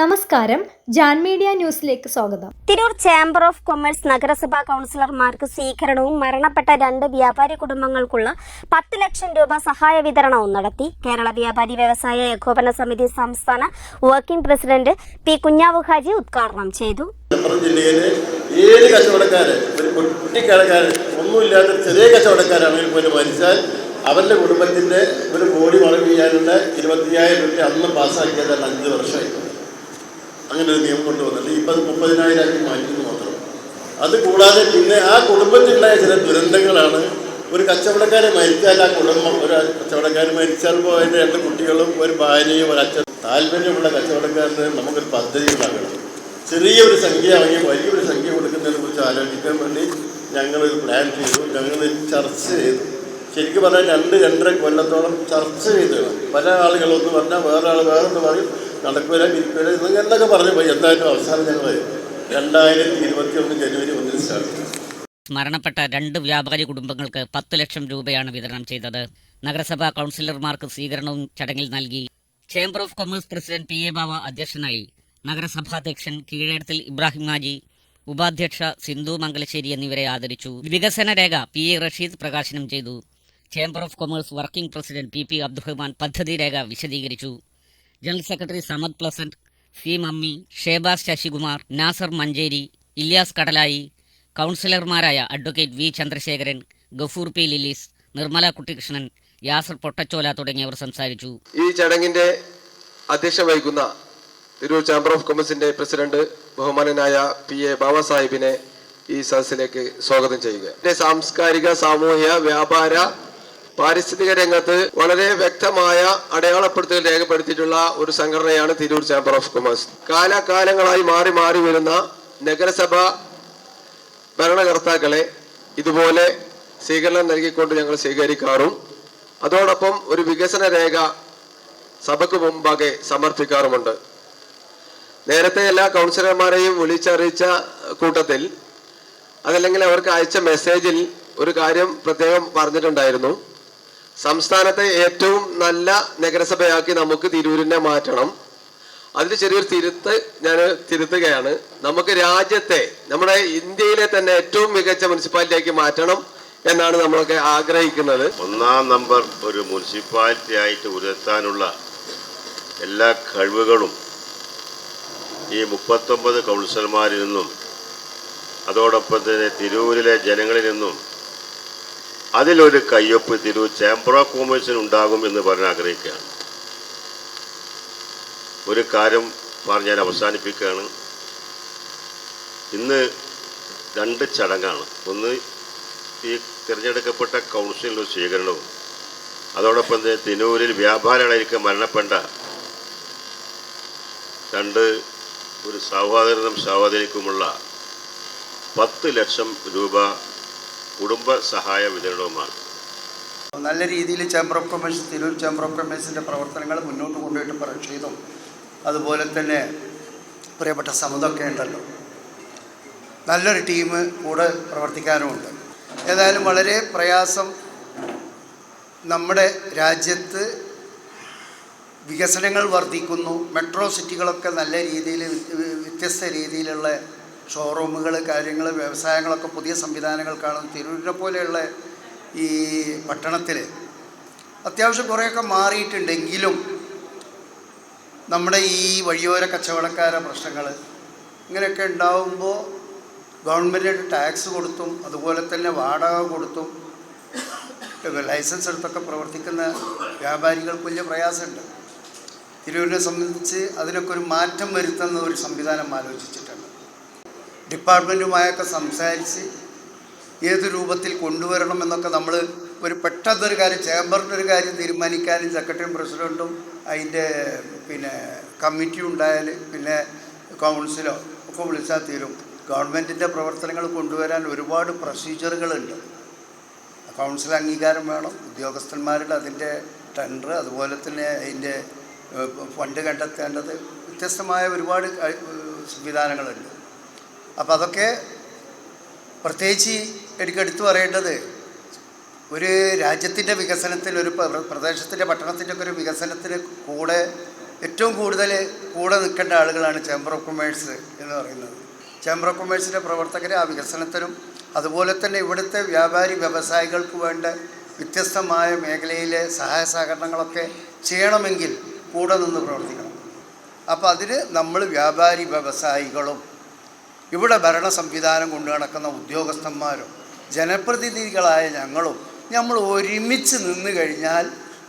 നമസ്കാരം, ജാൻ മീഡിയ ന്യൂസിലേക്ക് സ്വാഗതം. തിരൂർ ചേംബർ ഓഫ് കൊമേഴ്സ് നഗരസഭാ കൗൺസിലർമാർക്ക് സ്വീകരണവും മരണപ്പെട്ട 2 വ്യാപാരി കുടുംബങ്ങൾക്കുള്ള 10 ലക്ഷം രൂപ സഹായ വിതരണവും നടത്തി. കേരള വ്യാപാരി വ്യവസായ ഏകോപന സമിതി സംസ്ഥാന working president P Kunhavu Haji ഉദ്ഘാടനം ചെയ്തു. ജില്ലയിലെ ഏത് കച്ചവടക്കാര്, ഒരു കുട്ടിക്കടക്കാരൻ, ഒന്നുമില്ലാത്ത ചെറിയ കച്ചവടക്കാരാണെങ്കിൽ പോലും മരിച്ചാൽ അവരുടെ കുടുംബത്തിൻ്റെ ഒരു ബോഡി മറവ് ചെയ്യാനുള്ള 25,000 രൂപ അന്ന് പാസ്സാക്കിയത് 5 വർഷമായി. അങ്ങനെ ഒരു നിയമം കൊണ്ടുവന്നിട്ട് ഇപ്പം 30,000 മാറ്റുന്നു മാത്രം. അതുകൂടാതെ പിന്നെ ആ കുടുംബത്തിലുണ്ടായ ചില ദുരന്തങ്ങളാണ്. ഒരു കച്ചവടക്കാരെ മരിച്ചാൽ ആ കുടുംബം, ഒരു കച്ചവടക്കാർ മരിച്ചാൽ അതിൻ്റെ 2 കുട്ടികളും ഒരു ഭാര്യയും ഒരു അച്ഛൻ, താല്പര്യമുള്ള കച്ചവടക്കാരന് നമുക്കൊരു പദ്ധതി ഉണ്ടാക്കണം. ചെറിയൊരു സംഖ്യ വാങ്ങി വലിയൊരു സംഖ്യ കൊടുക്കുന്നതിനെ കുറിച്ച് ആലോചിക്കാൻ വേണ്ടി ഞങ്ങളൊരു പ്ലാൻ ചെയ്തു. ഞങ്ങൾ ചർച്ച ചെയ്തു. ശരിക്കും പറഞ്ഞാൽ 2-2.5 കൊല്ലത്തോളം ചർച്ച ചെയ്തതാണ്. പല ആളുകളൊന്ന് പറഞ്ഞാൽ വേറെ ആൾ വേറൊന്ന് പറയും, നടക്കൂല ഇരിക്കൂല എന്നൊക്കെ പറഞ്ഞു പോയി. എന്തായാലും അവസാനം ഞങ്ങൾ 2021 ജനുവരി 1 സ്റ്റാർട്ട് ചെയ്തു. മരണപ്പെട്ട 2 വ്യാപാരി കുടുംബങ്ങൾക്ക് 10 ലക്ഷം രൂപയാണ് വിതരണം ചെയ്തത്. നഗരസഭാ കൗൺസിലർമാർക്ക് സ്വീകരണവും ചടങ്ങിൽ നൽകി. Chamber of commerce president P A Bava അധ്യക്ഷനായി. നഗരസഭാധ്യക്ഷൻ കീഴേടത്തിൽ ഇബ്രാഹിം ഹാജി, ഉപാധ്യക്ഷ സിന്ധു മംഗലശ്ശേരി എന്നിവരെ ആദരിച്ചു. വികസന രേഖ പി എ റഷീദ് പ്രകാശനം ചെയ്തു. Chamber of commerce working president P Abdurahman പദ്ധതി രേഖ വിശദീകരിച്ചു. General secretary Samad pleasant, C Mammi, Shebas Sasikumar, Nasar Manjeri, Ilyas Kadalayi, കൗൺസിലർമാരായ advocate V Chandrasekharan, Gafoor P Lilees, Nirmala Kuttikrishnan, Yasar Pottachola തുടങ്ങിയവർ സംസാരിച്ചു. ഈ ചടങ്ങിന്റെ അധ്യക്ഷം വഹിക്കുന്ന തിരൂർ ചേംബർ ഓഫ് കൊമേഴ്സിന്റെ പ്രസിഡന്റ് ബഹുമാനനായ പി എ ബാബ സാഹിബിനെ ഈ സദസ്സിലേക്ക് സ്വാഗതം ചെയ്യുക. സാംസ്കാരിക, സാമൂഹ്യ, വ്യാപാര, പാരിസ്ഥിതിക രംഗത്ത് വളരെ വ്യക്തമായ അടയാളപ്പെടുത്തൽ രേഖപ്പെടുത്തിയിട്ടുള്ള ഒരു സംഘടനയാണ് തിരൂർ ചേംബർ ഓഫ് കൊമേഴ്സ്. കാലാകാലങ്ങളായി മാറി മാറി വരുന്ന നഗരസഭ ഭരണകർത്താക്കളെ ഇതുപോലെ സ്വീകരണം നൽകിക്കൊണ്ട് ഞങ്ങൾ സ്വീകരിക്കാറും അതോടൊപ്പം ഒരു വികസന രേഖ സഭയ്ക്ക് മുമ്പാകെ സമർപ്പിക്കാറുമുണ്ട്. നേരത്തെ എല്ലാ കൗൺസിലർമാരെയും വിളിച്ചറിയിച്ച കൂട്ടത്തിൽ അതല്ലെങ്കിൽ അവർക്ക് അയച്ച മെസ്സേജിൽ ഒരു കാര്യം പ്രത്യേകം പറഞ്ഞിട്ടുണ്ടായിരുന്നു. സംസ്ഥാനത്തെ ഏറ്റവും നല്ല നഗരസഭയാക്കി നമുക്ക് തിരൂരിനെ മാറ്റണം. അതിൽ ചെറിയൊരു ഞാൻ തിരുത്തുകയാണ്. നമുക്ക് രാജ്യത്തെ, നമ്മുടെ ഇന്ത്യയിലെ തന്നെ ഏറ്റവും മികച്ച മുനിസിപ്പാലിറ്റിയാക്കി മാറ്റണം എന്നാണ് നമ്മളൊക്കെ ആഗ്രഹിക്കുന്നത്. 1-ാം നമ്പർ ഒരു മുനിസിപ്പാലിറ്റി ആയിട്ട് ഉയർത്താനുള്ള എല്ലാ കഴിവുകളും ഈ 39 കൗൺസിലർമാരിൽ നിന്നും അതോടൊപ്പം തന്നെ തിരൂരിലെ ജനങ്ങളിൽ നിന്നും അതിലൊരു കയ്യൊപ്പ് തിരൂർ ചേംബർ ഓഫ് കൊമേഴ്സിന് ഉണ്ടാകും എന്ന് പറഞ്ഞ് ആഗ്രഹിക്കുകയാണ്. ഒരു കാര്യം പറഞ്ഞ് ഞാൻ അവസാനിപ്പിക്കുകയാണ്. ഇന്ന് 2 ചടങ്ങാണ്. ഒന്ന് ഈ തിരഞ്ഞെടുക്കപ്പെട്ട കൗൺസിലിൻ്റെ സ്വീകരണവും അതോടൊപ്പം തന്നെ തിരൂരിൽ വ്യാപാരികളായിരിക്കും മരണപ്പെട്ട 2 ഒരു സഹോദരനുമുള്ള 10 ലക്ഷം രൂപ കുടുംബ സഹായ വിതരണവുമാണ്. നല്ല രീതിയിൽ chamber of commerce, Tirur chamber of കൊമേഴ്സിൻ്റെ പ്രവർത്തനങ്ങൾ മുന്നോട്ട് കൊണ്ടുപോയിട്ട് റഷീദും അതുപോലെ തന്നെ പ്രിയപ്പെട്ട സമദൊക്കെ ഉണ്ടല്ലോ, നല്ലൊരു ടീം കൂടെ പ്രവർത്തിക്കാനുമുണ്ട്. ഏതായാലും വളരെ പ്രയാസം. നമ്മുടെ രാജ്യത്ത് വികസനങ്ങൾ വർദ്ധിക്കുന്നു. മെട്രോ സിറ്റികളൊക്കെ നല്ല രീതിയിൽ വ്യത്യസ്ത രീതിയിലുള്ള ഷോറൂമുകൾ, കാര്യങ്ങൾ, വ്യവസായങ്ങളൊക്കെ പുതിയ സംവിധാനങ്ങൾ കാണും. തിരൂരിനെ പോലെയുള്ള ഈ പട്ടണത്തിൽ അത്യാവശ്യം കുറേയൊക്കെ മാറിയിട്ടുണ്ടെങ്കിലും നമ്മുടെ ഈ വഴിയോര കച്ചവടക്കാര പ്രശ്നങ്ങൾ ഇങ്ങനെയൊക്കെ ഉണ്ടാവുമ്പോൾ ഗവൺമെൻറ് ടാക്സ് കൊടുത്തും അതുപോലെ തന്നെ വാടക കൊടുത്തും ലൈസൻസ് എടുത്തൊക്കെ പ്രവർത്തിക്കുന്ന വ്യാപാരികൾക്ക് വലിയ പ്രയാസമുണ്ട്. തിരൂരിനെ സംബന്ധിച്ച് അതിനൊക്കെ ഒരു മാറ്റം വരുത്തുന്ന ഒരു സംവിധാനം ആലോചിച്ചിട്ടുണ്ട്. ഡിപ്പാർട്ട്മെൻറ്റുമായൊക്കെ സംസാരിച്ച് ഏത് രൂപത്തിൽ കൊണ്ടുവരണമെന്നൊക്കെ നമ്മൾ ഒരു പെട്ടെന്നൊരു കാര്യം, ചേംബറിൻ്റെ ഒരു കാര്യം തീരുമാനിക്കാനും സെക്രട്ടറിയും പ്രസിഡൻറ്റും അതിൻ്റെ കമ്മിറ്റി ഉണ്ടായാൽ പിന്നെ കൗൺസിലോ ഒക്കെ വിളിച്ചാൽ തീരും. ഗവൺമെൻറ്റിൻ്റെ പ്രവർത്തനങ്ങൾ കൊണ്ടുവരാൻ ഒരുപാട് പ്രൊസീജിയറുകളുണ്ട്. കൗൺസിൽ അംഗീകാരം വേണം, ഉദ്യോഗസ്ഥന്മാരുടെ അതിൻ്റെ ടെൻഡർ, അതുപോലെ തന്നെ അതിൻ്റെ ഫണ്ട് കണ്ടെത്തേണ്ടത്, വ്യത്യസ്തമായ ഒരുപാട് സംവിധാനങ്ങളുണ്ട്. അപ്പോൾ അതൊക്കെ പ്രത്യേകിച്ച് എനിക്കെടുത്തു പറയേണ്ടത് ഒരു രാജ്യത്തിൻ്റെ വികസനത്തിന്, ഒരു പ്രദേശത്തിൻ്റെ പട്ടണത്തിൻ്റെ ഒക്കെ ഒരു വികസനത്തിന് കൂടെ ഏറ്റവും കൂടുതൽ കൂടെ നിൽക്കേണ്ട ആളുകളാണ് ചേംബർ ഓഫ് കൊമേഴ്സ് എന്ന് പറയുന്നത്. ചേംബർ ഓഫ് കൊമേഴ്സിൻ്റെ പ്രവർത്തകരെ ആ വികസനത്തിനും അതുപോലെ തന്നെ ഇവിടുത്തെ വ്യാപാരി വ്യവസായികൾക്ക് വേണ്ട വ്യത്യസ്തമായ മേഖലയിലെ സഹായ സഹകരണങ്ങളൊക്കെ ചെയ്യണമെങ്കിൽ കൂടെ നിന്ന് പ്രവർത്തിക്കണം. അപ്പോൾ അതിന് നമ്മൾ വ്യാപാരി വ്യവസായികളും ഇവിടെ ഭരണ സംവിധാനം കൊണ്ടു നടക്കുന്ന ഉദ്യോഗസ്ഥന്മാരും ജനപ്രതിനിധികളായ നമ്മൾ ഒരുമിച്ച് നിന്ന് കഴിഞ്ഞാൽ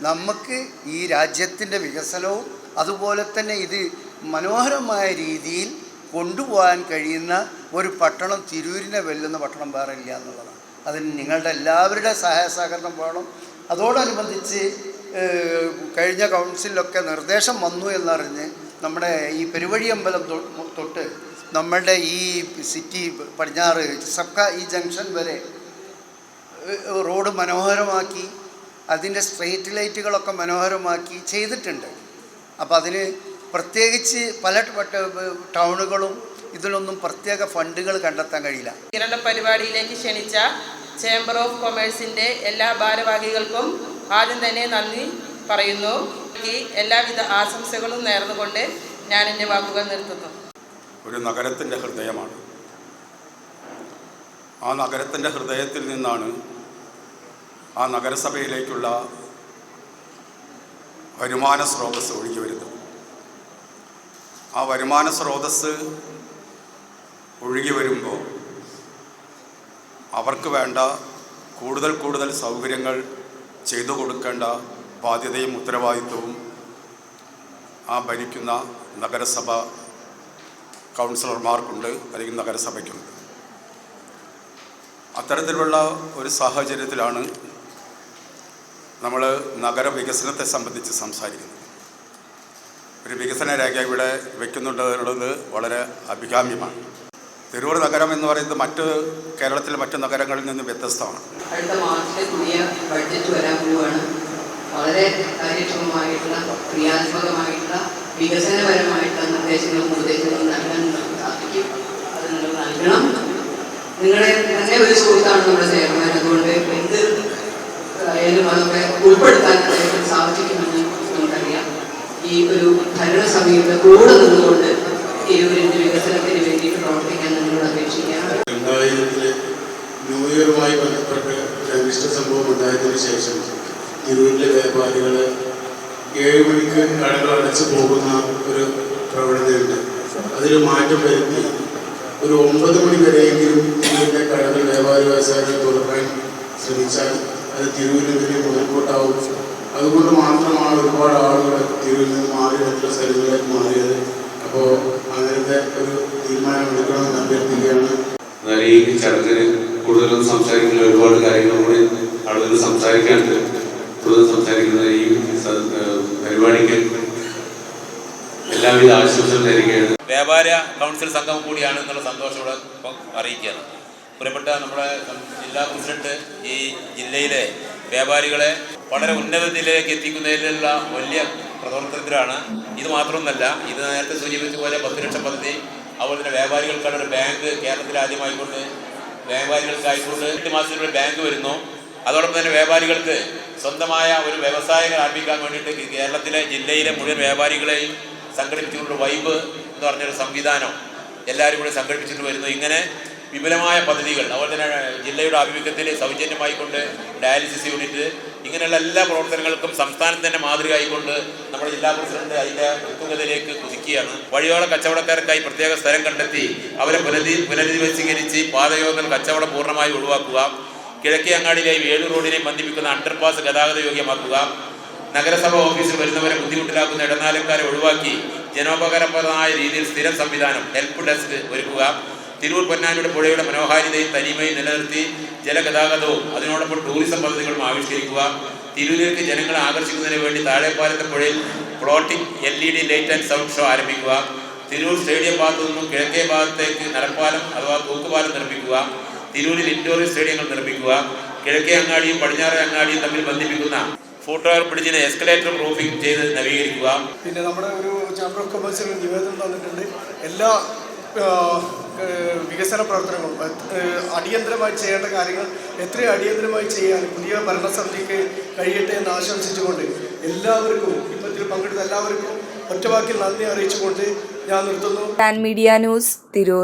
നമുക്ക് ഈ രാജ്യത്തിൻ്റെ വികസനവും അതുപോലെ തന്നെ ഇത് മനോഹരമായ രീതിയിൽ കൊണ്ടുപോകാൻ കഴിയുന്ന ഒരു പട്ടണം, തിരൂരിനെ വെല്ലുന്ന പട്ടണം വേറെ ഇല്ല എന്നുള്ളതാണ്. അതിന് നിങ്ങളുടെ എല്ലാവരുടെ സഹായ സഹകരണം വേണം. അതോടനുബന്ധിച്ച് കഴിഞ്ഞ കൗൺസിലൊക്കെ നിർദ്ദേശം വന്നു എന്നറിഞ്ഞ് നമ്മുടെ ഈ പെരുവഴിയമ്പലം തൊട്ട് നമ്മളുടെ ഈ സിറ്റി പടിഞ്ഞാറ് ഈ ജംഗ്ഷൻ വരെ റോഡ് മനോഹരമാക്കി അതിൻ്റെ സ്ട്രീറ്റ് ലൈറ്റുകളൊക്കെ മനോഹരമാക്കി ചെയ്തിട്ടുണ്ട്. അപ്പോൾ അതിന് പ്രത്യേകിച്ച് പല ടൗണുകളും ഇതിലൊന്നും പ്രത്യേക ഫണ്ടുകൾ കണ്ടെത്താൻ കഴിയില്ല. സ്വീകരണ പരിപാടിയിലേക്ക് ക്ഷണിച്ച ചേംബർ ഓഫ് കൊമേഴ്സിൻ്റെ എല്ലാ ഭാരവാഹികൾക്കും ആദ്യം തന്നെ നന്ദി പറയുന്നു. എല്ലാവിധ ആശംസകളും നേർന്നുകൊണ്ട് ഞാൻ എൻ്റെ വാക്കുകൾ നിർത്തുന്നു. ഒരു നഗരത്തിൻ്റെ ഹൃദയമാണ്. ആ നഗരത്തിൻ്റെ ഹൃദയത്തിൽ നിന്നാണ് ആ നഗരസഭയിലേക്കുള്ള വരുമാന സ്രോതസ്സ് ഒഴുകി വരുന്നത്. ആ വരുമാന സ്രോതസ്സ് ഒഴുകി വരുമ്പോൾ അവർക്ക് വേണ്ട കൂടുതൽ സൗകര്യങ്ങൾ ചെയ്തു കൊടുക്കേണ്ട ബാധ്യതയും ഉത്തരവാദിത്വവും ആ ഭരിക്കുന്ന നഗരസഭ കൗൺസിലർമാർക്കുണ്ട്, അല്ലെങ്കിൽ നഗരസഭയ്ക്കുണ്ട്. അത്തരത്തിലുള്ള ഒരു സാഹചര്യത്തിലാണ് നമ്മൾ നഗരവികസനത്തെ സംബന്ധിച്ച് സംസാരിക്കുന്നത്. ഒരു വികസന രേഖ ഇവിടെ വയ്ക്കുന്നുണ്ടെന്നുള്ളത് വളരെ അഭികാമ്യമാണ്. തിരൂർ നഗരം എന്ന് പറയുന്നത് കേരളത്തിലെ മറ്റ് നഗരങ്ങളിൽ നിന്ന് വ്യത്യസ്തമാണ്. അടുത്ത മാസത്തെ പുതിയ ബഡ്ജറ്റ് വരാൻ പോവുകയാണ്. വളരെ കാര്യക്ഷമമായിട്ടുള്ള ക്രിയാത്മകമായിട്ടുള്ള വികസനപരമായിട്ടുള്ള നിർദ്ദേശങ്ങളും നൽകാൻ സാധിക്കും. അത് നിങ്ങൾ നൽകണം. നിങ്ങളുടെ തന്നെ ഒരു സുഹൃത്താണ് നമ്മുടെ ചെയർമാൻ. അതുകൊണ്ട് എന്ത് ആയാലും അതൊക്കെ ഉൾപ്പെടുത്താൻ സാധിക്കുമെന്ന് നമുക്കറിയാം. ഈ ഒരു ഭരണസമിതിയുടെ കൂടെ നിന്നുകൊണ്ട് തിരൂരിൻ്റെ വികസനത്തിന് വേണ്ടിയിട്ട് പ്രവർത്തിക്കാൻ നിങ്ങളോട് അപേക്ഷിക്കാം. 2000 ന്യൂ ഇയറുമായി ബന്ധപ്പെട്ട് അനിഷ്ട സംഭവം ഉണ്ടായതിനു ശേഷം തിരൂരിലെ വ്യാപാരികൾ 7 മണിക്ക് കടകൾ അടച്ചു പോകുന്ന ഒരു പ്രവണതയുണ്ട്. അതിൽ മാറ്റം വരുത്തി ഒരു 9 മണി വരെയെങ്കിലും തിരൂരിലെ കടകൾ വ്യാപാരി വ്യവസായികൾ തുറക്കാൻ ശ്രമിച്ചാൽ അത് തിരൂരിന് വലിയ മുതൽക്കൂട്ടാവും. അതുകൊണ്ട് മാത്രമാണ് ഒരുപാട് ആളുകൾ തിരൂരിൽ നിന്ന് മാറി മറ്റുള്ള സ്ഥലങ്ങളിലേക്ക് മാറിയത്. അപ്പോൾ അങ്ങനത്തെ ഒരു തീരുമാനം എടുക്കണമെന്ന് അഭ്യർത്ഥിക്കുകയാണ്. എന്നാൽ ഈ ചടങ്ങിന് കൂടുതലൊന്നും സംസാരിക്കുന്ന ഒരുപാട് കാര്യങ്ങൾ കൂടി ആളുകൾ സംസാരിക്കാനുണ്ട്. കൂടുതൽ സംസാരിക്കുന്ന ഈ പരിപാടിക്ക് എല്ലാവിധ ആശംസകൾ നേരുകയാണ്. വ്യാപാര കൗൺസിൽ സംഘം കൂടിയാണ് എന്നുള്ള സന്തോഷത്തോടെ അറിയിക്കുകയാണ്. പ്രിയപ്പെട്ട നമ്മുടെ ജില്ലാ പ്രസിഡന്റ് ഈ ജില്ലയിലെ വ്യാപാരികളെ വളരെ ഉന്നത നിലയിലേക്ക് എത്തിക്കുന്നതിലുള്ള വലിയ പ്രവർത്തനത്തിലാണ്. ഇത് മാത്രമൊന്നല്ല, ഇത് നേരത്തെ സൂചിപ്പിച്ച പോലെ 10 ലക്ഷം പദ്ധതി, അതുപോലെ തന്നെ വ്യാപാരികൾക്കാണ് ഒരു ബാങ്ക് കേരളത്തിൽ ആദ്യമായിക്കൊണ്ട് വ്യാപാരികൾക്കായിക്കൊണ്ട് 8 മാസത്തിലൊരു ബാങ്ക് വരുന്നു. അതോടൊപ്പം തന്നെ വ്യാപാരികൾക്ക് സ്വന്തമായ ഒരു വ്യവസായങ്ങൾ ആരംഭിക്കാൻ വേണ്ടിയിട്ട് കേരളത്തിലെ ജില്ലയിലെ മുഴുവൻ വ്യാപാരികളെയും സംഘടിപ്പിച്ചുകൊണ്ട് വൈബ് എന്ന് പറഞ്ഞൊരു സംവിധാനം എല്ലാവരും കൂടി സംഘടിപ്പിച്ചിട്ട് വരുന്നു. ഇങ്ങനെ വിപുലമായ പദ്ധതികൾ, അതുപോലെ തന്നെ ജില്ലയുടെ ആഭിമുഖ്യത്തിൽ സൗജന്യമായിക്കൊണ്ട് ഡയാലിസിസ് യൂണിറ്റ്, ഇങ്ങനെയുള്ള എല്ലാ പ്രവർത്തനങ്ങൾക്കും സംസ്ഥാനത്ത് തന്നെ മാതൃകയായിക്കൊണ്ട് നമ്മുടെ ജില്ലാ പ്രസിഡന്റ് അതിൻ്റെ ഉത്തുംഗതയിലേക്ക് കുതിക്കുകയാണ്. വഴിയോര കച്ചവടക്കാർക്കായി പ്രത്യേക സ്ഥലം കണ്ടെത്തി അവരെ പുനരധിവസീകരിച്ച് പാതയോഗ്യങ്ങൾ കച്ചവടം പൂർണ്ണമായി ഒഴിവാക്കുക. കിഴക്കേ അങ്ങാടിയിലെ വേളൂർ റോഡിനെ ബന്ധിപ്പിക്കുന്ന അണ്ടർപാസ് ഗതാഗത യോഗ്യമാക്കുക. നഗരസഭ ഓഫീസിൽ വരുന്നവരെ ബുദ്ധിമുട്ടിലാക്കുന്ന ഇടനാലക്കാരെ ഒഴിവാക്കി ജനോപകാരപ്രദമായ രീതിയിൽ സ്ഥിരം സംവിധാനം ഹെൽപ്പ് ഡെസ്ക് ഒരുക്കുക. തിരൂർ പൊന്നാനിയുടെ പുഴയുടെ മനോഹാരിതയും തനിമയും നിലനിർത്തി ജലഗതാഗതവും അതിനോടൊപ്പം ടൂറിസം പദ്ധതികളും ആവിഷ്കരിക്കുക. തിരൂരിലേക്ക് ജനങ്ങളെ ആകർഷിക്കുന്നതിന് വേണ്ടി താഴെപ്പാലത്തെ പുഴയിൽ floating LED light and sound show ആരംഭിക്കുക. തിരൂർ സ്റ്റേഡിയം ഭാഗത്തു നിന്നും കിഴക്കേ ഭാഗത്തേക്ക് നടപ്പാലം അഥവാ തൂക്കുപാലം നിർമ്മിക്കുക. തിരൂരിൽ ഇൻഡോർ സ്റ്റേഡിയങ്ങൾ നിർമ്മിക്കുക. കിഴക്കേ അങ്ങാടിയും പടിഞ്ഞാറേ അങ്ങാടിയും തമ്മിൽ ബന്ധിപ്പിക്കുന്ന ഫുട് ഓവർ ബ്രിഡ്ജിന് എസ്കലേറ്റർ റൂഫിംഗ് ചെയ്ത് നവീകരിക്കുക. പിന്നെ നമ്മുടെ ഒരു ചേംബർ ഓഫ് കൊമേഴ്സിൽ നിവേദനം തന്നിട്ടുണ്ട്. എല്ലാ വികസന പ്രവർത്തനങ്ങളും അടിയന്തരമായി ചെയ്യേണ്ട കാര്യങ്ങൾ എത്രയും അടിയന്തരമായി ചെയ്യാൻ പുതിയ ഭരണസമിതിക്ക് കഴിയട്ടെ എന്ന് ആശംസിച്ചുകൊണ്ട് എല്ലാവർക്കും ഇപ്പത്തിൽ പങ്കെടുത്ത എല്ലാവർക്കും ഒറ്റവാക്കിൽ നന്ദി അറിയിച്ചുകൊണ്ട് ഞാൻ നിർത്തുന്നു. Media news, Tirur.